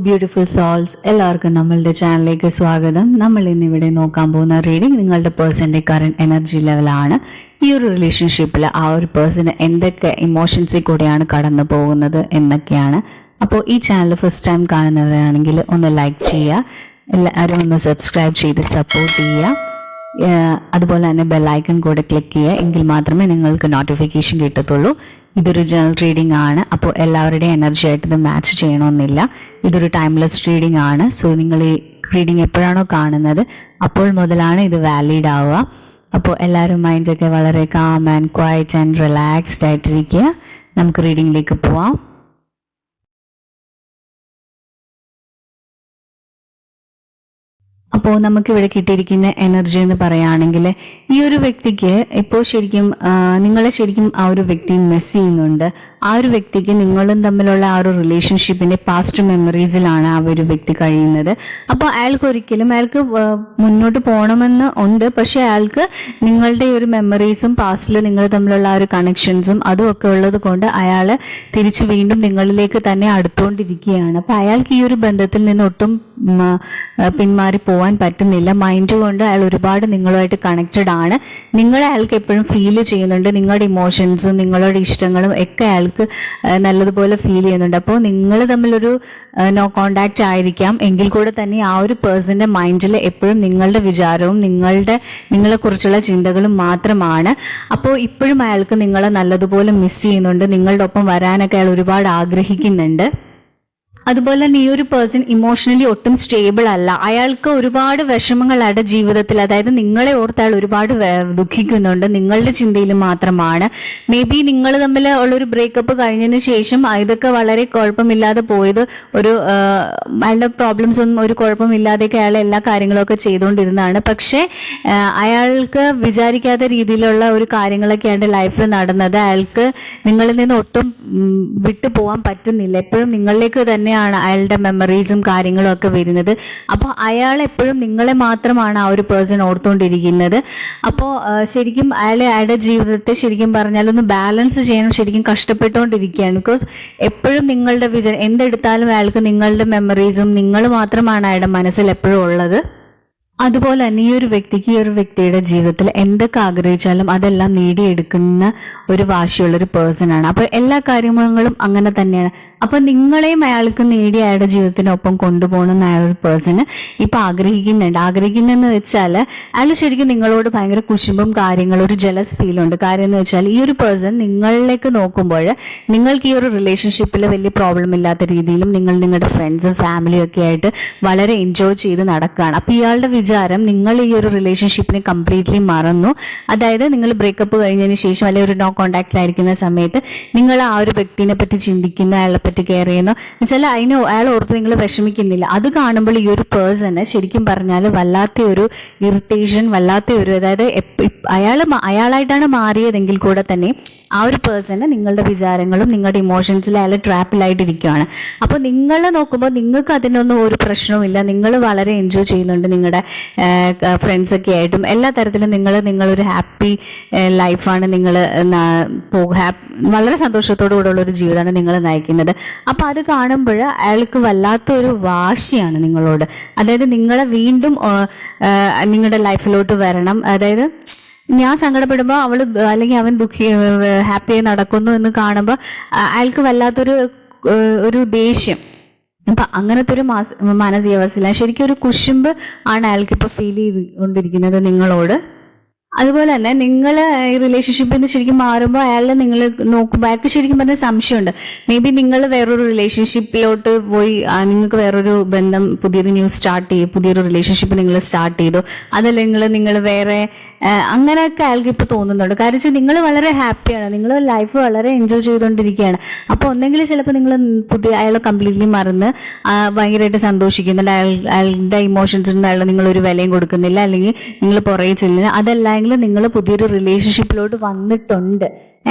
Beautiful souls, എല്ലാവർക്കും നമ്മളുടെ ചാനലിലേക്ക് സ്വാഗതം. നമ്മൾ ഇന്നിവിടെ നോക്കാൻ പോകുന്ന റീഡിംഗ് നിങ്ങളുടെ പേഴ്സന്റെ കറന്റ് എനർജി ലെവലാണ്. ഈ ഒരു റിലേഷൻഷിപ്പിൽ ആ ഒരു പേഴ്സണ് എന്തൊക്കെ ഇമോഷൻസിൽ കൂടെയാണ് കടന്നു പോകുന്നത് എന്നൊക്കെയാണ്. അപ്പോൾ ഈ ചാനൽ ഫസ്റ്റ് ടൈം കാണുന്നവരാണെങ്കിൽ ഒന്ന് ലൈക്ക് ചെയ്യുക, എല്ലാവരും ഒന്ന് സബ്സ്ക്രൈബ് ചെയ്ത് സപ്പോർട്ട് ചെയ്യുക. അതുപോലെ തന്നെ ബെല്ലൈക്കൺ കൂടെ ക്ലിക്ക് ചെയ്യുക, എങ്കിൽ മാത്രമേ നിങ്ങൾക്ക് നോട്ടിഫിക്കേഷൻ കിട്ടത്തുള്ളൂ. ഇതൊരു ജനറൽ റീഡിംഗ് ആണ്, അപ്പോൾ എല്ലാവരുടെയും എനർജി ആയിട്ട് ഇത് മാച്ച് ചെയ്യണമെന്നില്ല. ഇതൊരു ടൈംലെസ് റീഡിംഗ് ആണ്. സോ നിങ്ങൾ ഈ റീഡിംഗ് എപ്പോഴാണോ കാണുന്നത് അപ്പോൾ മുതലാണ് ഇത് വാലിഡ് ആവുക. അപ്പോൾ എല്ലാവരും മൈൻഡൊക്കെ വളരെ calm and quiet and relaxed ആയിട്ടിരിക്കുക. നമുക്ക് റീഡിങ്ങിലേക്ക് പോവാം. അപ്പോൾ നമുക്കിവിടെ കിട്ടിയിരിക്കുന്ന എനർജി എന്ന് പറയുകയാണെങ്കിൽ, ഈ ഒരു വ്യക്തിക്ക് ഇപ്പോൾ ശരിക്കും നിങ്ങളെ ശരിക്കും ആ ഒരു വ്യക്തി മിസ് ചെയ്യുന്നുണ്ട്. ആ ഒരു വ്യക്തിക്ക് നിങ്ങളും തമ്മിലുള്ള ആ ഒരു റിലേഷൻഷിപ്പിന്റെ പാസ്റ്റ് മെമ്മറീസിലാണ് ആ ഒരു വ്യക്തി കഴിയുന്നത്. അപ്പോൾ അയാൾക്ക് മുന്നോട്ട് പോകണമെന്ന് ഉണ്ട്, പക്ഷെ അയാൾക്ക് നിങ്ങളുടെ ഒരു മെമ്മറീസും പാസ്റ്റിൽ നിങ്ങൾ തമ്മിലുള്ള ആ ഒരു കണക്ഷൻസും അതും ഒക്കെ ഉള്ളത് കൊണ്ട് അയാൾ തിരിച്ച് വീണ്ടും നിങ്ങളിലേക്ക് തന്നെ അടുത്തുകൊണ്ടിരിക്കുകയാണ്. അപ്പോൾ അയാൾക്ക് ഈ ഒരു ബന്ധത്തിൽ നിന്ന് ഒട്ടും പിന്മാറി പോവാൻ പറ്റുന്നില്ല. മൈൻഡ് കൊണ്ട് അയാൾ ഒരുപാട് നിങ്ങളുമായിട്ട് കണക്റ്റഡ് ആണ്. നിങ്ങളെ അയാൾക്ക് എപ്പോഴും ഫീൽ ചെയ്യുന്നുണ്ട്. നിങ്ങളുടെ ഇമോഷൻസും നിങ്ങളുടെ ഇഷ്ടങ്ങളും ഒക്കെ അയാൾക്ക് നല്ലതുപോലെ ഫീൽ ചെയ്യുന്നുണ്ട്. അപ്പോൾ നിങ്ങൾ തമ്മിലൊരു നോ കോണ്ടാക്ട് ആയിരിക്കാം, എങ്കിൽ കൂടെ തന്നെ ആ ഒരു പേഴ്സന്റെ മൈൻഡിൽ എപ്പോഴും നിങ്ങളുടെ വിചാരവും നിങ്ങളെ കുറിച്ചുള്ള ചിന്തകളും മാത്രമാണ്. അപ്പോൾ ഇപ്പോഴും അയാൾക്ക് നിങ്ങളെ നല്ലതുപോലെ മിസ് ചെയ്യുന്നുണ്ട്. നിങ്ങളുടെ ഒപ്പം വരാനൊക്കെ അയാൾ ഒരുപാട് ആഗ്രഹിക്കുന്നുണ്ട്. അതുപോലെ തന്നെ ഈ ഒരു പേഴ്സൺ ഇമോഷണലി ഒട്ടും സ്റ്റേബിൾ അല്ല. അയാൾക്ക് ഒരുപാട് വിഷമങ്ങൾ അയാളുടെ ജീവിതത്തിൽ, അതായത് നിങ്ങളെ ഓർത്ത് അയാൾ ഒരുപാട് ദുഃഖിക്കുന്നുണ്ട്. നിങ്ങളുടെ ചിന്തയിൽ മാത്രമാണ്. മേ ബി നിങ്ങൾ തമ്മിൽ ഉള്ളൊരു ബ്രേക്കപ്പ് കഴിഞ്ഞതിന് ശേഷം ഇതൊക്കെ വളരെ കുഴപ്പമില്ലാതെ പോയത്, അയാളുടെ പ്രോബ്ലംസ് ഒന്നും ഒരു കുഴപ്പമില്ലാതെയൊക്കെ അയാൾ എല്ലാ കാര്യങ്ങളൊക്കെ ചെയ്തുകൊണ്ടിരുന്നതാണ്. പക്ഷേ അയാൾക്ക് വിചാരിക്കാത്ത രീതിയിലുള്ള ഒരു കാര്യങ്ങളൊക്കെ അയാളുടെ ലൈഫിൽ നടന്നത്. അയാൾക്ക് നിങ്ങളിൽ നിന്ന് ഒട്ടും വിട്ടു പോകാൻ പറ്റുന്നില്ല. എപ്പോഴും നിങ്ങളിലേക്ക് തന്നെ അയാളുടെ മെമ്മറീസും കാര്യങ്ങളും ഒക്കെ വരുന്നത്. അപ്പോൾ അയാൾ എപ്പോഴും നിങ്ങളെ മാത്രമാണ് ആ ഒരു പേഴ്സൺ ഓർത്തുകൊണ്ടിരിക്കുന്നത്. അപ്പോൾ ശരിക്കും അയാളുടെ ജീവിതത്തെ ശരിക്കും പറഞ്ഞാൽ ഒന്ന് ബാലൻസ് ചെയ്യണം, ശരിക്കും കഷ്ടപ്പെട്ടുകൊണ്ടിരിക്കുകയാണ്. ബിക്കോസ് എപ്പോഴും നിങ്ങളുടെ വിചാരം എന്തെടുത്താലും അയാൾക്ക് നിങ്ങളുടെ മെമ്മറീസും നിങ്ങൾ മാത്രമാണ് അയാളുടെ മനസ്സിൽ എപ്പോഴും ഉള്ളത്. അതുപോലെ തന്നെ ഈ ഒരു വ്യക്തിയുടെ ജീവിതത്തിൽ എന്തൊക്കെ ആഗ്രഹിച്ചാലും അതെല്ലാം നേടിയെടുക്കുന്ന ഒരു വാശിയുള്ളൊരു പേഴ്സൺ ആണ്. അപ്പോൾ എല്ലാ കാര്യങ്ങളും അങ്ങനെ തന്നെയാണ്. അപ്പൊ നിങ്ങളെയും അയാൾക്ക് നേടി അയാളുടെ ജീവിതത്തിനൊപ്പം കൊണ്ടുപോകണമെന്ന് അയാളൊരു പേഴ്സണ് ഇപ്പൊ ആഗ്രഹിക്കുന്നെന്ന് വെച്ചാൽ അയാൾ ശരിക്കും നിങ്ങളോട് ഭയങ്കര കുശുമ്പും കാര്യങ്ങളും ഒരു ജലസ് ഫീലുണ്ട്. കാര്യം എന്ന് വെച്ചാൽ ഈ ഒരു പേഴ്സൺ നിങ്ങളിലേക്ക് നോക്കുമ്പോൾ നിങ്ങൾക്ക് ഈ ഒരു റിലേഷൻഷിപ്പിൽ വലിയ പ്രോബ്ലം ഇല്ലാത്ത രീതിയിലും നിങ്ങളുടെ ഫ്രണ്ട്സും ഫാമിലിയും ഒക്കെ ആയിട്ട് വളരെ എൻജോയ് ചെയ്ത് നടക്കുകയാണ്. അപ്പൊ ഇയാളുടെ വിചാരം നിങ്ങൾ ഈ ഒരു റിലേഷൻഷിപ്പിനെ കംപ്ലീറ്റ്ലി മറന്നു. അതായത് നിങ്ങൾ ബ്രേക്കപ്പ് കഴിഞ്ഞതിന് ശേഷം അല്ലെങ്കിൽ ഒരു നോ കോണ്ടാക്റ്റിലായിരിക്കുന്ന സമയത്ത് നിങ്ങൾ ആ ഒരു വ്യക്തിനെ പറ്റി ചിന്തിക്കുന്ന, അയാളെ പറ്റി കെയർ ചെയ്യുന്നു വെച്ചാൽ അയാൾ ഓർത്ത് നിങ്ങൾ വിഷമിക്കുന്നില്ല. അത് കാണുമ്പോൾ ഈ ഒരു പേഴ്സണ് ശരിക്കും പറഞ്ഞാൽ വല്ലാത്ത ഒരു ഇറിറ്റേഷൻ, അതായത് അയാളായിട്ടാണ് മാറിയതെങ്കിൽ കൂടെ തന്നെ ആ ഒരു പേഴ്സണ് നിങ്ങളുടെ വിചാരങ്ങളും നിങ്ങളുടെ ഇമോഷൻസിൽ അയാൾ ട്രാപ്പിലായിട്ടിരിക്കുകയാണ്. അപ്പോൾ നിങ്ങളെ നോക്കുമ്പോൾ നിങ്ങൾക്ക് അതിനൊന്നും ഒരു പ്രശ്നവുമില്ല. നിങ്ങൾ വളരെ എൻജോയ് ചെയ്യുന്നുണ്ട് നിങ്ങളുടെ ഫ്രണ്ട്സ് ഒക്കെ ആയിട്ടും എല്ലാ തരത്തിലും നിങ്ങളൊരു ഹാപ്പി ലൈഫാണ്, നിങ്ങൾ വളരെ സന്തോഷത്തോടു കൂടെയുള്ള ഒരു ജീവിതമാണ് നിങ്ങൾ നയിക്കുന്നത്. അപ്പൊ അത് കാണുമ്പോൾ അയാൾക്ക് വല്ലാത്തൊരു വാശിയാണ് നിങ്ങളോട്. അതായത് നിങ്ങളെ വീണ്ടും നിങ്ങളുടെ ലൈഫിലോട്ട് വരണം. അതായത് ഞാൻ സങ്കടപ്പെടുമ്പോൾ അല്ലെങ്കിൽ അവൻ ഹാപ്പിയായി നടക്കുന്നു എന്ന് കാണുമ്പോൾ അയാൾക്ക് വല്ലാത്തൊരു ദേഷ്യം. അപ്പൊ അങ്ങനത്തെ ഒരു മാനസികാവസ്ഥയില്ല, ശരിക്കും ഒരു കുശുമ്പ് ആണ് അയാൾക്ക് ഇപ്പൊ ഫീൽ ചെയ്തുകൊണ്ടിരിക്കുന്നത് നിങ്ങളോട്. അതുപോലെ തന്നെ നിങ്ങൾ ഈ റിലേഷൻഷിപ്പിൽ നിന്ന് ശരിക്കും മാറുമ്പോൾ അയാളെ നിങ്ങൾ നോക്കുമ്പോൾ അയാൾക്ക് ശരിക്കും പറഞ്ഞ സംശയമുണ്ട്. മേ ബി നിങ്ങൾ വേറൊരു റിലേഷൻഷിപ്പിലോട്ട് പോയി, നിങ്ങൾക്ക് വേറൊരു ബന്ധം പുതിയൊരു റിലേഷൻഷിപ്പ് നിങ്ങൾ സ്റ്റാർട്ട് ചെയ്തു, അതല്ലെങ്കിൽ നിങ്ങൾ വേറെ അങ്ങനെയൊക്കെ അയാൾക്ക് ഇപ്പൊ തോന്നുന്നുണ്ട്. കാരണം വെച്ചാൽ നിങ്ങൾ വളരെ ഹാപ്പിയാണ്, നിങ്ങൾ ലൈഫ് വളരെ എൻജോയ് ചെയ്തുകൊണ്ടിരിക്കുകയാണ്. അപ്പൊ ഒന്നെങ്കിൽ ചിലപ്പോൾ നിങ്ങൾ അയാളെ കംപ്ലീറ്റ്ലി മറന്ന് ഭയങ്കരമായിട്ട് സന്തോഷിക്കുന്നുണ്ട്. അയാളുടെ ഇമോഷൻസിന് അയാൾ നിങ്ങളൊരു വിലയും കൊടുക്കുന്നില്ല, അല്ലെങ്കിൽ നിങ്ങൾ പുറകെ ചെല്ലുന്നില്ല. അതല്ലെങ്കിൽ നിങ്ങൾ പുതിയൊരു റിലേഷൻഷിപ്പിലോട്ട് വന്നിട്ടുണ്ട്.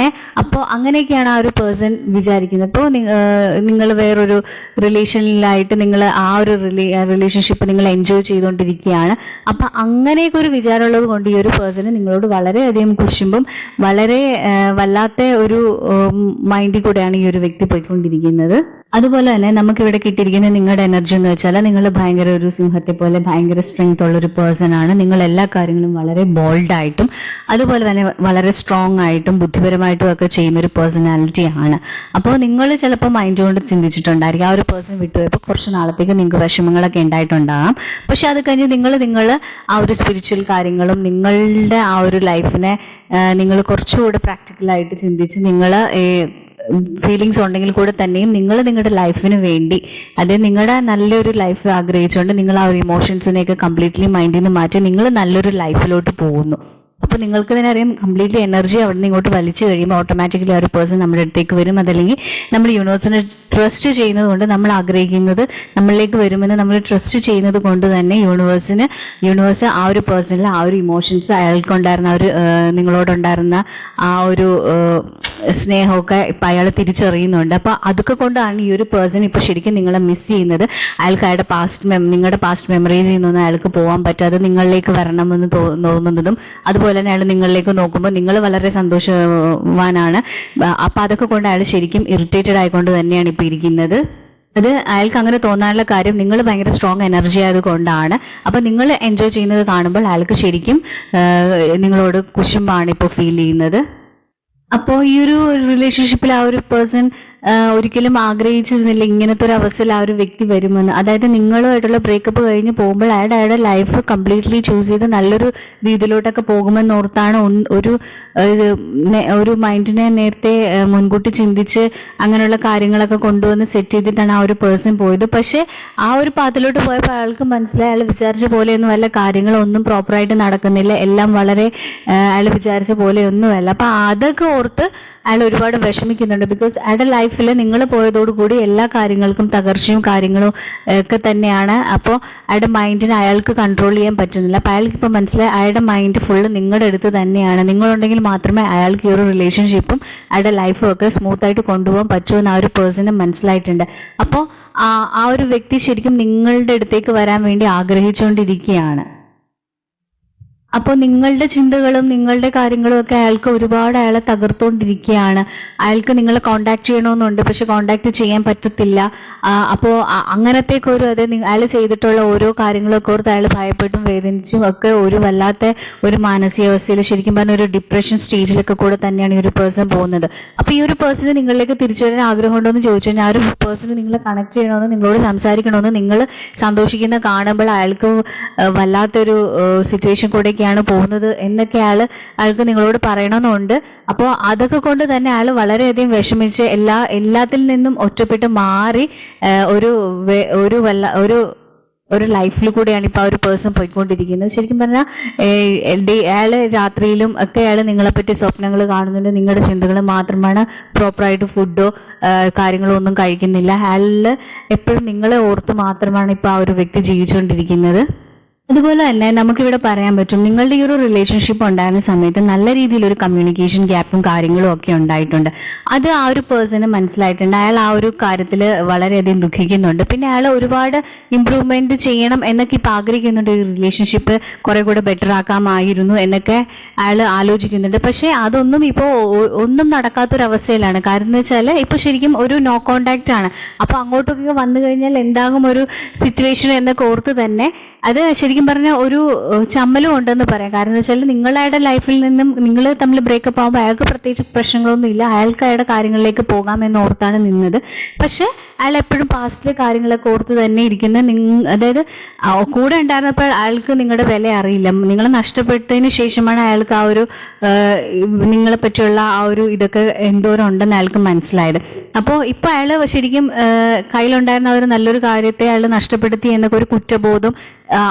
അപ്പോൾ അങ്ങനെയൊക്കെയാണ് ആ ഒരു പേഴ്സൺ വിചാരിക്കുന്നത്. അപ്പോൾ നിങ്ങൾ വേറൊരു റിലേഷനിലായിട്ട് നിങ്ങൾ ആ ഒരു റിലേഷൻഷിപ്പ് നിങ്ങൾ എൻജോയ് ചെയ്തുകൊണ്ടിരിക്കുകയാണ്. അപ്പം അങ്ങനെയൊക്കെ ഒരു വിചാരമുള്ളത് കൊണ്ട് ഈ ഒരു പേഴ്സണ് നിങ്ങളോട് വളരെയധികം കുശുമ്പും വളരെ വല്ലാത്ത ഒരു മൈൻഡിൽ കൂടെയാണ് ഈ ഒരു വ്യക്തി പോയിക്കൊണ്ടിരിക്കുന്നത്. അതുപോലെ തന്നെ നമുക്ക് ഇവിടെ കിട്ടിയിരിക്കുന്ന നിങ്ങളുടെ എനർജി എന്ന് വെച്ചാൽ നിങ്ങൾ ഭയങ്കര ഒരു സിംഹത്തെ പോലെ ഭയങ്കര സ്ട്രെങ്ത് ഉള്ള ഒരു പേഴ്സൺ ആണ്. നിങ്ങൾ എല്ലാ കാര്യങ്ങളും വളരെ ബോൾഡ് ആയിട്ടും അതുപോലെ തന്നെ വളരെ സ്ട്രോങ് ആയിട്ടും ബുദ്ധിപരമായിട്ടും ഒക്കെ ചെയ്യുന്ന ഒരു പേഴ്സണാലിറ്റി ആണ്. അപ്പോൾ നിങ്ങൾ ചിലപ്പോൾ മൈൻഡ് കൊണ്ട് ചിന്തിച്ചിട്ടുണ്ടായിരിക്കും ആ ഒരു പേഴ്സൺ വിട്ടുപോയപ്പോൾ കുറച്ച് നാളത്തേക്ക് നിങ്ങൾക്ക് വിഷമങ്ങളൊക്കെ ഉണ്ടായിട്ടുണ്ടാകാം. പക്ഷെ അത് കഴിഞ്ഞ് നിങ്ങൾ ആ ഒരു സ്പിരിച്വൽ കാര്യങ്ങളും നിങ്ങളുടെ ആ ഒരു ലൈഫിനെ നിങ്ങൾ കുറച്ചുകൂടെ പ്രാക്ടിക്കലായിട്ട് ചിന്തിച്ച് നിങ്ങൾ ഫീലിങ്സ് ഉണ്ടെങ്കിൽ കൂടെ തന്നെയും നിങ്ങൾ നിങ്ങളുടെ ലൈഫിന് വേണ്ടി നിങ്ങളുടെ നല്ലൊരു ലൈഫ് ആഗ്രഹിച്ചുകൊണ്ട് നിങ്ങൾ ആ ഒരു ഇമോഷൻസിനെയൊക്കെ കംപ്ലീറ്റ്ലി മൈൻഡിൽ നിന്ന് മാറ്റി നിങ്ങൾ നല്ലൊരു ലൈഫിലോട്ട് പോകുന്നു. അപ്പോൾ നിങ്ങൾക്ക് തന്നെ അറിയാം കംപ്ലീറ്റ്ലി എനർജി അവിടെ നിന്ന് ഇങ്ങോട്ട് വലിച്ചു കഴിയുമ്പോൾ ഓട്ടോമാറ്റിക്കലി ആ ഒരു പേഴ്സൺ നമ്മുടെ അടുത്തേക്ക് വരും. അതല്ലെങ്കിൽ നമ്മൾ യൂണിവേഴ്സിനെ ട്രസ്റ്റ് ചെയ്യുന്നത് കൊണ്ട് നമ്മൾ ആഗ്രഹിക്കുന്നത് നമ്മളിലേക്ക് വരുമെന്ന് നമ്മൾ ട്രസ്റ്റ് ചെയ്യുന്നത് കൊണ്ട് തന്നെ യൂണിവേഴ്സ് ആ ഒരു പേഴ്സണിൽ ആ ഒരു ഇമോഷൻസ് അയാൾക്കുണ്ടായിരുന്ന ആ ഒരു നിങ്ങളോടുണ്ടായിരുന്ന ആ ഒരു സ്നേഹമൊക്കെ ഇപ്പം അയാൾ തിരിച്ചറിയുന്നുണ്ട്. അപ്പോൾ അതൊക്കെ കൊണ്ടാണ് ഈ ഒരു പേഴ്സൺ ഇപ്പോൾ ശരിക്കും നിങ്ങളെ മിസ് ചെയ്യുന്നത്. അയാൾക്ക് അയാളുടെ നിങ്ങളുടെ പാസ്റ്റ് മെമ്മറീസ് നിന്നൊന്നും അയാൾക്ക് പോകാൻ പറ്റാതെ നിങ്ങളിലേക്ക് വരണമെന്ന് തോന്നുന്നതും അതുപോലെ തന്നെ അയാൾ നിങ്ങളിലേക്ക് നോക്കുമ്പോൾ നിങ്ങൾ വളരെ സന്തോഷവാനാണ്. അപ്പം അതൊക്കെ കൊണ്ട് അയാൾ ശരിക്കും ഇറിറ്റേറ്റഡ് ആയിക്കൊണ്ട് തന്നെയാണ് ഇപ്പോൾ ഇരിക്കുന്നത്. അത് അയാൾക്ക് അങ്ങനെ തോന്നാനുള്ള കാര്യം നിങ്ങൾ ഭയങ്കര സ്ട്രോങ് എനർജി ആയതുകൊണ്ടാണ്. അപ്പം നിങ്ങൾ എൻജോയ് ചെയ്യുന്നത് കാണുമ്പോൾ അയാൾക്ക് ശരിക്കും നിങ്ങളോട് കുശുമ്പാണ് ഇപ്പോൾ ഫീൽ ചെയ്യുന്നത്. അപ്പോൾ ഈ ഒരു റിലേഷൻഷിപ്പിൽ ആ ഒരു പേഴ്സൺ ഒരിക്കലും ആഗ്രഹിച്ചിരുന്നില്ല ഇങ്ങനത്തെ ഒരു അവസ്ഥയിൽ ആ ഒരു വ്യക്തി വരുമെന്ന്. അതായത് നിങ്ങളുമായിട്ടുള്ള ബ്രേക്കപ്പ് കഴിഞ്ഞ് പോകുമ്പോൾ അയാളുടെ ലൈഫ് കംപ്ലീറ്റ്ലി ചൂസ് ചെയ്ത് നല്ലൊരു രീതിയിലോട്ടൊക്കെ പോകുമെന്ന് ഓർത്താണ് ഒരു മൈൻഡിനെ നേരത്തെ മുൻകൂട്ടി ചിന്തിച്ച് അങ്ങനെയുള്ള കാര്യങ്ങളൊക്കെ കൊണ്ടുവന്ന് സെറ്റ് ചെയ്തിട്ടാണ് ആ ഒരു പേഴ്സൺ പോയത്. പക്ഷെ ആ ഒരു പാത്തിലോട്ട് പോയപ്പോൾ അയാൾക്ക് മനസ്സിലായി അയാൾ വിചാരിച്ച പോലെയൊന്നും അല്ല, കാര്യങ്ങളൊന്നും പ്രോപ്പറായിട്ട് നടക്കുന്നില്ല, എല്ലാം വളരെ അയാൾ വിചാരിച്ച പോലെയൊന്നുമല്ല. അപ്പൊ അതൊക്കെ ഓർത്ത് അയാൾ ഒരുപാട് വിഷമിക്കുന്നുണ്ട്. ബിക്കോസ് അയാളുടെ ലൈഫിൽ നിങ്ങൾ പോയതോടുകൂടി എല്ലാ കാര്യങ്ങൾക്കും തകർച്ചയും കാര്യങ്ങളും ഒക്കെ തന്നെയാണ്. അപ്പോൾ അയാളുടെ മൈൻഡിനെ അയാൾക്ക് കൺട്രോൾ ചെയ്യാൻ പറ്റുന്നില്ല. അപ്പോൾ അയാൾക്ക് ഇപ്പോൾ മനസ്സിലായി അയാളുടെ മൈൻഡ് ഫുള്ള് നിങ്ങളുടെ അടുത്ത് തന്നെയാണ്. നിങ്ങളുണ്ടെങ്കിൽ മാത്രമേ അയാൾക്ക് ഈ ഒരു റിലേഷൻഷിപ്പും അയാളുടെ ലൈഫും ഒക്കെ സ്മൂത്തായിട്ട് കൊണ്ടുപോകാൻ പറ്റുമെന്ന് ആ ഒരു പേഴ്സണ് മനസ്സിലായിട്ടുണ്ട്. അപ്പോൾ ആ ഒരു വ്യക്തി ശരിക്കും നിങ്ങളുടെ അടുത്തേക്ക് വരാൻ വേണ്ടി ആഗ്രഹിച്ചുകൊണ്ടിരിക്കുകയാണ്. അപ്പോൾ നിങ്ങളുടെ ചിന്തകളും നിങ്ങളുടെ കാര്യങ്ങളും ഒക്കെ അയാളെ തകർത്തുകൊണ്ടിരിക്കുകയാണ്. അയാൾക്ക് നിങ്ങളെ കോണ്ടാക്ട് ചെയ്യണമെന്നുണ്ട്, പക്ഷെ കോണ്ടാക്ട് ചെയ്യാൻ പറ്റത്തില്ല. അപ്പോൾ അങ്ങനത്തേക്കൊരു അയാൾ ചെയ്തിട്ടുള്ള ഓരോ കാര്യങ്ങളൊക്കെ ഓർത്ത് അയാൾ ഭയപ്പെട്ടും വേദനിച്ചും ഒക്കെ ഒരു വല്ലാത്ത ഒരു മാനസികാവസ്ഥയിൽ ശരിക്കും പറഞ്ഞ ഒരു ഡിപ്രഷൻ സ്റ്റേജിലൊക്കെ കൂടെ തന്നെയാണ് ഈ ഒരു പേഴ്സൺ പോകുന്നത്. അപ്പോൾ ഈ ഒരു പേഴ്സണ് നിങ്ങളിലേക്ക് തിരിച്ചു വരാൻ ആഗ്രഹം ഉണ്ടോ എന്ന് ചോദിച്ചു കഴിഞ്ഞാൽ ആ ഒരു പേഴ്സണ് നിങ്ങളെ കണക്ട് ചെയ്യണമെന്ന് നിങ്ങളോട് സംസാരിക്കണമെന്ന് നിങ്ങൾ സന്തോഷിക്കുന്ന കാണുമ്പോൾ അയാൾക്ക് വല്ലാത്തൊരു സിറ്റുവേഷൻ കൂടെ ാണ് പോകുന്നത് എന്നൊക്കെ അയാൾക്ക് നിങ്ങളോട് പറയണമെന്നുണ്ട്. അപ്പോൾ അതൊക്കെ കൊണ്ട് തന്നെ അയാൾ വളരെയധികം വിഷമിച്ച് എല്ലാത്തിൽ നിന്നും ഒറ്റപ്പെട്ട് മാറി ഒരു ലൈഫിൽ കൂടെയാണ് ഇപ്പൊ ആ ഒരു പേഴ്സൺ പോയിക്കൊണ്ടിരിക്കുന്നത്. ശരിക്കും പറഞ്ഞാൽ അയാൾ രാത്രിയിലും ഒക്കെ അയാൾ നിങ്ങളെപ്പറ്റി സ്വപ്നങ്ങൾ കാണുന്നുണ്ട്. നിങ്ങളുടെ ചിന്തകൾ മാത്രമാണ്, പ്രോപ്പറായിട്ട് ഫുഡോ കാര്യങ്ങളോ ഒന്നും കഴിക്കുന്നില്ല. അയാളിൽ എപ്പോഴും നിങ്ങളെ ഓർത്ത് മാത്രമാണ് ഇപ്പൊ ആ ഒരു വ്യക്തി ജീവിച്ചുകൊണ്ടിരിക്കുന്നത്. അതുപോലെ തന്നെ നമുക്കിവിടെ പറയാൻ പറ്റും നിങ്ങളുടെ ഈ ഒരു റിലേഷൻഷിപ്പ് ഉണ്ടായിരുന്ന സമയത്ത് നല്ല രീതിയിൽ ഒരു കമ്മ്യൂണിക്കേഷൻ ഗ്യാപ്പും കാര്യങ്ങളും ഒക്കെ ഉണ്ടായിട്ടുണ്ട്. അത് ആ ഒരു പേഴ്സണ് മനസ്സിലായിട്ടുണ്ട്. അയാൾ ആ ഒരു കാര്യത്തിൽ വളരെയധികം ദുഃഖിക്കുന്നുണ്ട്. പിന്നെ അയാൾ ഒരുപാട് ഇമ്പ്രൂവ്മെന്റ് ചെയ്യണം എന്നൊക്കെ ഇപ്പം ആഗ്രഹിക്കുന്നുണ്ട്. ഈ റിലേഷൻഷിപ്പ് കുറെ കൂടെ ബെറ്റർ ആക്കാമായിരുന്നു എന്നൊക്കെ അയാൾ ആലോചിക്കുന്നുണ്ട്. പക്ഷെ അതൊന്നും ഇപ്പോൾ ഒന്നും നടക്കാത്തൊരവസ്ഥയിലാണ്. കാരണം എന്ന് വെച്ചാൽ ഇപ്പൊ ശരിക്കും ഒരു നോ കോണ്ടാക്ട് ആണ്. അപ്പൊ അങ്ങോട്ടൊക്കെ വന്നു കഴിഞ്ഞാൽ എന്താകും ഒരു സിറ്റുവേഷൻ എന്നൊക്കെ ഓർത്ത് തന്നെ അത് ശരിക്കും പറഞ്ഞാൽ ഒരു ചമ്മലും ഉണ്ടെന്ന് പറയാം. കാരണം എന്ന് വെച്ചാൽ നിങ്ങളുടെ ലൈഫിൽ നിന്നും നിങ്ങൾ തമ്മിൽ ബ്രേക്കപ്പ് ആകുമ്പോൾ അയാൾക്ക് പ്രത്യേകിച്ച് പ്രശ്നങ്ങളൊന്നും ഇല്ല, അയാൾക്ക് അയാളുടെ കാര്യങ്ങളിലേക്ക് പോകാമെന്ന് ഓർത്താണ് നിന്നത്. പക്ഷെ അയാൾ എപ്പോഴും പാസ്റ്റിലെ കാര്യങ്ങളൊക്കെ ഓർത്ത് തന്നെ ഇരിക്കുന്ന അതായത് കൂടെ ഉണ്ടായിരുന്നപ്പോൾ അയാൾക്ക് നിങ്ങളുടെ വില അറിയില്ല. നിങ്ങളെ നഷ്ടപ്പെട്ടതിന് ശേഷമാണ് അയാൾക്ക് ആ ഒരു നിങ്ങളെ പറ്റിയുള്ള ആ ഒരു ഇതൊക്കെ എന്തോരം ഉണ്ടെന്ന് അയാൾക്ക് മനസ്സിലായത്. അപ്പോൾ ഇപ്പൊ അയാൾ ശരിക്കും കയ്യിലുണ്ടായിരുന്ന ഒരു നല്ലൊരു കാര്യത്തെ അയാൾ നഷ്ടപ്പെടുത്തി എന്നൊക്കെ ഒരു കുറ്റബോധം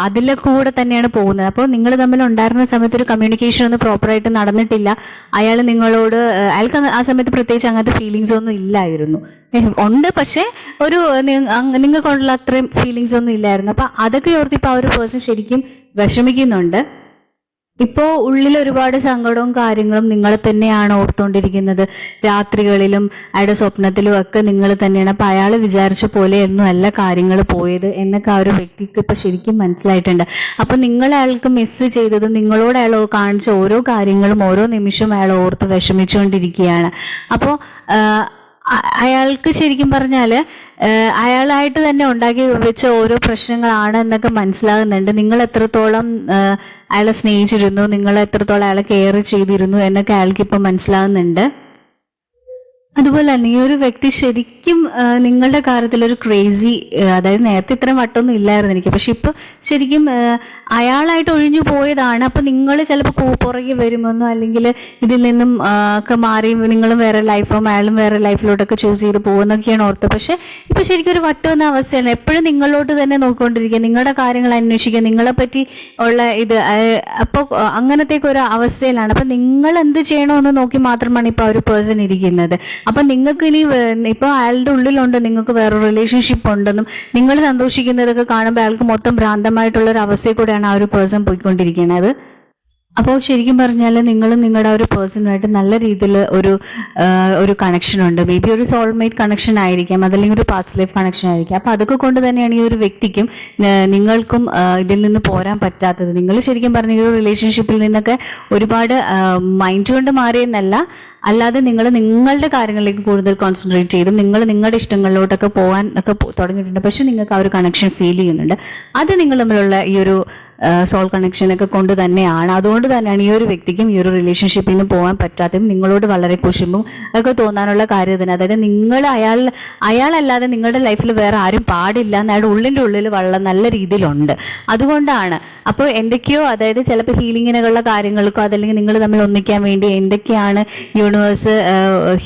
അതിലെ കൂടെ തന്നെയാണ് പോകുന്നത്. അപ്പോൾ നിങ്ങൾ തമ്മിൽ ഉണ്ടായിരുന്ന സമയത്ത് ഒരു കമ്മ്യൂണിക്കേഷൻ ഒന്നും പ്രോപ്പറായിട്ട് നടന്നിട്ടില്ല. അയാൾ നിങ്ങളോട് അയാൾക്ക് ആ സമയത്ത് പ്രത്യേകിച്ച് അങ്ങനത്തെ ഫീലിങ്സ് ഒന്നും ഇല്ലായിരുന്നു. ഉണ്ട്, പക്ഷെ ഒരു നിങ്ങൾക്കുള്ള അത്രയും ഫീലിങ്സ് ഒന്നും ഇല്ലായിരുന്നു. അപ്പൊ അതൊക്കെ ഓർത്ത് ഇപ്പൊ ആ ഒരു പേഴ്സൺ ശരിക്കും വിഷമിക്കുന്നുണ്ട്. ഇപ്പോ ഉള്ളിൽ ഒരുപാട് സങ്കടവും കാര്യങ്ങളും നിങ്ങൾ തന്നെയാണ് ഓർത്തുകൊണ്ടിരിക്കുന്നത്. രാത്രികളിലും അയാളുടെ സ്വപ്നത്തിലും ഒക്കെ നിങ്ങൾ തന്നെയാണ്. അപ്പൊ അയാൾ വിചാരിച്ച പോലെയൊന്നും അല്ല കാര്യങ്ങൾ പോയത് എന്നൊക്കെ ആ ഒരു വ്യക്തിക്ക് ഇപ്പൊ ശരിക്കും മനസ്സിലായിട്ടുണ്ട്. അപ്പൊ നിങ്ങൾ അയാൾക്ക് മിസ് ചെയ്തതും നിങ്ങളോട് അയാൾ കാണിച്ച ഓരോ കാര്യങ്ങളും ഓരോ നിമിഷവും അയാൾ ഓർത്ത് വിഷമിച്ചുകൊണ്ടിരിക്കുകയാണ്. അപ്പോൾ അയാൾക്ക് ശരിക്കും പറഞ്ഞാല് അയാളായിട്ട് തന്നെ ഉണ്ടാക്കി വെച്ച ഓരോ പ്രശ്നങ്ങളാണ് എന്നൊക്കെ മനസ്സിലാകുന്നുണ്ട്. നിങ്ങൾ എത്രത്തോളം അയാളെ സ്നേഹിച്ചിരുന്നു, നിങ്ങൾ എത്രത്തോളം അയാളെ കെയർ ചെയ്തിരുന്നു എന്നൊക്കെ അയാൾക്ക് ഇപ്പൊ മനസ്സിലാകുന്നുണ്ട്. അതുപോലെ തന്നെ ഈ ഒരു വ്യക്തി ശരിക്കും നിങ്ങളുടെ കാര്യത്തിൽ ഒരു ക്രേസി, അതായത് നേരത്തെ ഇത്രയും വട്ടമൊന്നും ഇല്ലായിരുന്നു എനിക്ക്, പക്ഷെ ഇപ്പൊ ശരിക്കും അയാളായിട്ട് ഒഴിഞ്ഞു പോയതാണ്. അപ്പൊ നിങ്ങൾ ചിലപ്പോൾ പുറകെ വരുമെന്നോ അല്ലെങ്കിൽ ഇതിൽ നിന്നും ഒക്കെ മാറി നിങ്ങളും വേറെ ലൈഫും അയാളും വേറെ ലൈഫിലോട്ടൊക്കെ ചൂസ് ചെയ്ത് പോകുന്നൊക്കെയാണ് ഓർത്തത്. പക്ഷെ ഇപ്പൊ ശരിക്കും ഒരു വട്ടമെന്ന അവസ്ഥയാണ്. എപ്പോഴും നിങ്ങളോട്ട് തന്നെ നോക്കിക്കൊണ്ടിരിക്കുക, നിങ്ങളുടെ കാര്യങ്ങൾ അന്വേഷിക്കുക, നിങ്ങളെ പറ്റി ഉള്ള ഇത്. അപ്പോൾ അങ്ങനത്തേക്ക് ഒരു അവസ്ഥയിലാണ്. അപ്പൊ നിങ്ങൾ എന്ത് ചെയ്യണമെന്ന് നോക്കി മാത്രമാണ് ഇപ്പൊ ആ ഒരു പേഴ്സൺ ഇരിക്കുന്നത്. അപ്പൊ നിങ്ങൾക്ക് ഇനി ഇപ്പൊ അയാളുടെ ഉള്ളിലുണ്ട് നിങ്ങൾക്ക് വേറെ റിലേഷൻഷിപ്പ് ഉണ്ടെന്നും നിങ്ങൾ സന്തോഷിക്കുന്നതൊക്കെ കാണുമ്പോൾ അയാൾക്ക് മൊത്തം ഭ്രാന്തമായിട്ടുള്ള ഒരു അവസ്ഥയിൽ കൂടെയാണ് ആ ഒരു പേഴ്സൺ പോയിക്കൊണ്ടിരിക്കുന്നത്. അപ്പോൾ ശരിക്കും പറഞ്ഞാൽ നിങ്ങളും നിങ്ങളുടെ ഒരു പേഴ്സണുമായിട്ട് നല്ല രീതിയിൽ ഒരു കണക്ഷൻ ഉണ്ട്. മേ ബി ഒരു സോൾമേറ്റ് കണക്ഷൻ ആയിരിക്കാം, അതല്ലെങ്കിൽ ഒരു പാസ്റ്റ് ലൈഫ് കണക്ഷൻ ആയിരിക്കാം. അപ്പൊ അതൊക്കെ കൊണ്ട് തന്നെയാണ് ഈ ഒരു വ്യക്തിക്കും നിങ്ങൾക്കും ഇതിൽ നിന്ന് പോരാൻ പറ്റാത്തത്. നിങ്ങൾ ശരിക്കും പറഞ്ഞ ഈ ഒരു റിലേഷൻഷിപ്പിൽ നിന്നൊക്കെ ഒരുപാട് മൈൻഡ് കൊണ്ട് മാറിയെന്നല്ല, അല്ലാതെ നിങ്ങൾ നിങ്ങളുടെ കാര്യങ്ങളിലേക്ക് കൂടുതൽ കോൺസെൻട്രേറ്റ് ചെയ്തും നിങ്ങൾ നിങ്ങളുടെ ഇഷ്ടങ്ങളിലോട്ടൊക്കെ പോകാൻ ഒക്കെ തുടങ്ങിയിട്ടുണ്ട്. പക്ഷെ നിങ്ങൾക്ക് ആ ഒരു കണക്ഷൻ ഫീൽ ചെയ്യുന്നുണ്ട്. അത് നിങ്ങൾ തമ്മിലുള്ള ഈ ഒരു സോൾ കണക്ഷനൊക്കെ കൊണ്ട് തന്നെയാണ്. അതുകൊണ്ട് തന്നെയാണ് ഈ ഒരു വ്യക്തിക്കും ഈ ഒരു റിലേഷൻഷിപ്പിൽ നിന്ന് പോകാൻ പറ്റാത്തതും നിങ്ങളോട് വളരെ കുശുമ്പും ഒക്കെ തോന്നാനുള്ള കാര്യം തന്നെ. അതായത് നിങ്ങൾ അയാളല്ലാതെ നിങ്ങളുടെ ലൈഫിൽ വേറെ ആരും പാടില്ല എന്ന് അയാളുടെ ഉള്ളിൽ വളരെ നല്ല രീതിയിലുണ്ട്. അതുകൊണ്ടാണ് അപ്പോൾ എന്തൊക്കെയോ, അതായത് ചിലപ്പോൾ ഹീലിങ്ങിനുള്ള കാര്യങ്ങൾക്കോ അതല്ലെങ്കിൽ നിങ്ങൾ തമ്മിൽ ഒന്നിക്കാൻ വേണ്ടി എന്തൊക്കെയാണ് യൂണിവേഴ്സ്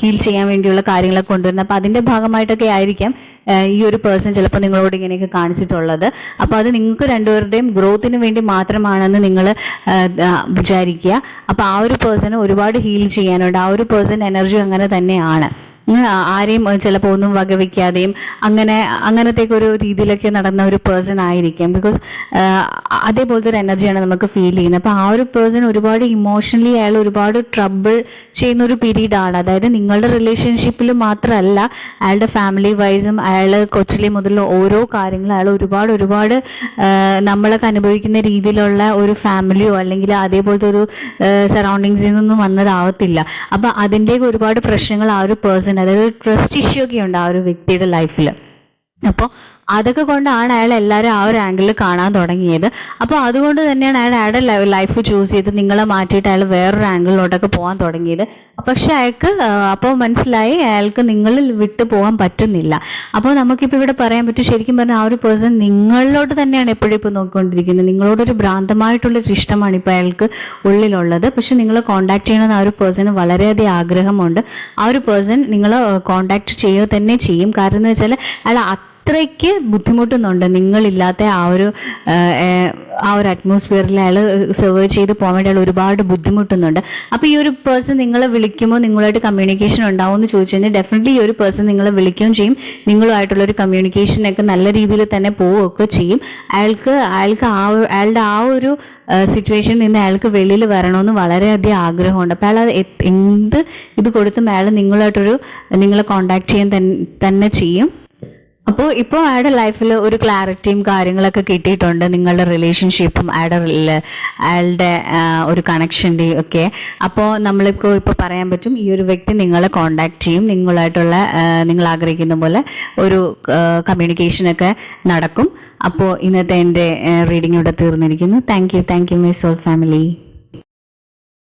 ഹീൽ ചെയ്യാൻ വേണ്ടിയുള്ള കാര്യങ്ങളൊക്കെ കൊണ്ടുവരുന്നത്. അപ്പൊ അതിന്റെ ഭാഗമായിട്ടൊക്കെ ആയിരിക്കാം ഈ ഒരു പേഴ്സൺ ചിലപ്പോൾ നിങ്ങളോട് ഇങ്ങനെയൊക്കെ കാണിച്ചിട്ടുള്ളത്. അപ്പൊ അത് നിങ്ങൾക്ക് രണ്ടുപേരുടെയും ഗ്രോത്തിന് വേണ്ടി മാത്രമാണെന്ന് നിങ്ങൾ വിചാരിക്കുക. അപ്പൊ ആ ഒരു പേഴ്സണ് ഒരുപാട് ഹീൽ ചെയ്യാനുണ്ട്. ആ ഒരു പേഴ്സൺ എനർജി അങ്ങനെ തന്നെയാണ്. ആരെയും ചിലപ്പോൾ ഒന്നും വകവയ്ക്കാതെയും അങ്ങനത്തേക്ക് ഒരു രീതിയിലൊക്കെ നടന്ന ഒരു പേഴ്സൺ ആയിരിക്കാം. ബിക്കോസ് അതേപോലത്തെ ഒരു എനർജിയാണ് നമുക്ക് ഫീൽ ചെയ്യുന്നത്. അപ്പൊ ആ ഒരു പേഴ്സൺ ഒരുപാട് ഇമോഷണലി അയാൾ ഒരുപാട് ട്രബിൾ ചെയ്യുന്ന ഒരു പീരീഡാണ്. അതായത് നിങ്ങളുടെ റിലേഷൻഷിപ്പിൽ മാത്രമല്ല, അയാളുടെ ഫാമിലി വൈസും അയാൾ കൊച്ചിലെ മുതലുള്ള ഓരോ കാര്യങ്ങളും അയാൾ ഒരുപാട് നമ്മളൊക്കെ അനുഭവിക്കുന്ന രീതിയിലുള്ള ഒരു ഫാമിലിയോ അല്ലെങ്കിൽ അതേപോലത്തെ ഒരു സറൗണ്ടിങ്സിൽ നിന്നൊന്നും വന്നതാവത്തില്ല. അപ്പൊ അതിൻ്റെ ഒരുപാട് പ്രശ്നങ്ങൾ ആ ഒരു പേഴ്സൺ, അതായത് ട്രസ്റ്റ് ഇഷ്യൂ ഒക്കെ ഉണ്ട് ആ ഒരു വ്യക്തിയുടെ ലൈഫിൽ. അപ്പോൾ അതൊക്കെ കൊണ്ടാണ് അയാൾ എല്ലാവരും ആ ഒരു ആംഗിളിൽ കാണാൻ തുടങ്ങിയത്. അപ്പോൾ അതുകൊണ്ട് തന്നെയാണ് അയാളുടെ ലൈഫ് ചൂസ് ചെയ്ത് നിങ്ങളെ മാറ്റിയിട്ട് അയാൾ വേറൊരു ആംഗിളിലോട്ടൊക്കെ പോകാൻ തുടങ്ങിയത്. പക്ഷെ അയാൾക്ക് അപ്പോൾ മനസ്സിലായി അയാൾക്ക് നിങ്ങളിൽ വിട്ടു പോകാൻ പറ്റുന്നില്ല. അപ്പോൾ നമുക്കിപ്പോൾ ഇവിടെ പറയാൻ പറ്റും, ശരിക്കും പറഞ്ഞാൽ ആ ഒരു പേഴ്സൺ നിങ്ങളിലോട്ട് തന്നെയാണ് എപ്പോഴും ഇപ്പോൾ നോക്കിക്കൊണ്ടിരിക്കുന്നത്. നിങ്ങളോടൊരു ഭ്രാന്തമായിട്ടുള്ളൊരു ഇഷ്ടമാണ് ഇപ്പോൾ അയാൾക്ക് ഉള്ളിലുള്ളത്. പക്ഷെ നിങ്ങൾ കോണ്ടാക്ട് ചെയ്യണമെന്ന് ആ ഒരു പേഴ്സണ് വളരെയധികം ആഗ്രഹമുണ്ട്. ആ ഒരു പേഴ്സൺ നിങ്ങൾ കോണ്ടാക്ട് ചെയ്യുക തന്നെ ചെയ്യും. കാരണം എന്ന് വെച്ചാൽ അയാൾ അത്രയ്ക്ക് ബുദ്ധിമുട്ടുന്നുണ്ട് നിങ്ങളില്ലാത്ത ആ ഒരു അറ്റ്മോസ്ഫിയറിൽ അയാൾ സർവൈവ് ചെയ്ത് പോകാൻ വേണ്ടി അയാൾ ഒരുപാട് ബുദ്ധിമുട്ടുന്നുണ്ട്. അപ്പോൾ ഈ ഒരു പേഴ്സൺ നിങ്ങളെ വിളിക്കുമ്പോൾ നിങ്ങളായിട്ട് കമ്മ്യൂണിക്കേഷൻ ഉണ്ടാവും എന്ന് ചോദിച്ചു കഴിഞ്ഞാൽ ഡെഫിനറ്റ്ലി ഈ ഒരു പേഴ്സൺ നിങ്ങളെ വിളിക്കുകയും ചെയ്യും. നിങ്ങളുമായിട്ടുള്ളൊരു കമ്മ്യൂണിക്കേഷനൊക്കെ നല്ല രീതിയിൽ തന്നെ പോവുകയൊക്കെ ചെയ്യും. അയാളുടെ ആ ഒരു സിറ്റുവേഷനിൽ നിന്ന് അയാൾക്ക് വെളിയിൽ വരണമെന്ന് വളരെയധികം ആഗ്രഹമുണ്ട്. അപ്പോൾ അയാൾ എന്ത് ഇത് കൊടുത്തും അയാൾ നിങ്ങളെ കോണ്ടാക്ട് ചെയ്യാൻ തന്നെ ചെയ്യും. അപ്പോൾ ഇപ്പോൾ അയാളുടെ ലൈഫിൽ ഒരു ക്ലാരിറ്റിയും കാര്യങ്ങളൊക്കെ കിട്ടിയിട്ടുണ്ട്. നിങ്ങളുടെ റിലേഷൻഷിപ്പും അയാളുടെ ഒരു കണക്ഷൻ്റെയും ഒക്കെ. അപ്പോൾ ഇപ്പോൾ പറയാൻ പറ്റും ഈ ഒരു വ്യക്തി നിങ്ങളെ കോണ്ടാക്ട് ചെയ്യും. നിങ്ങളായിട്ടുള്ള നിങ്ങൾ ആഗ്രഹിക്കുന്ന പോലെ ഒരു കമ്മ്യൂണിക്കേഷനൊക്കെ നടക്കും. അപ്പോൾ ഇന്നത്തെ എൻ്റെ റീഡിംഗ് ഇവിടെ തീർന്നിരിക്കുന്നു. Thank you my soul family.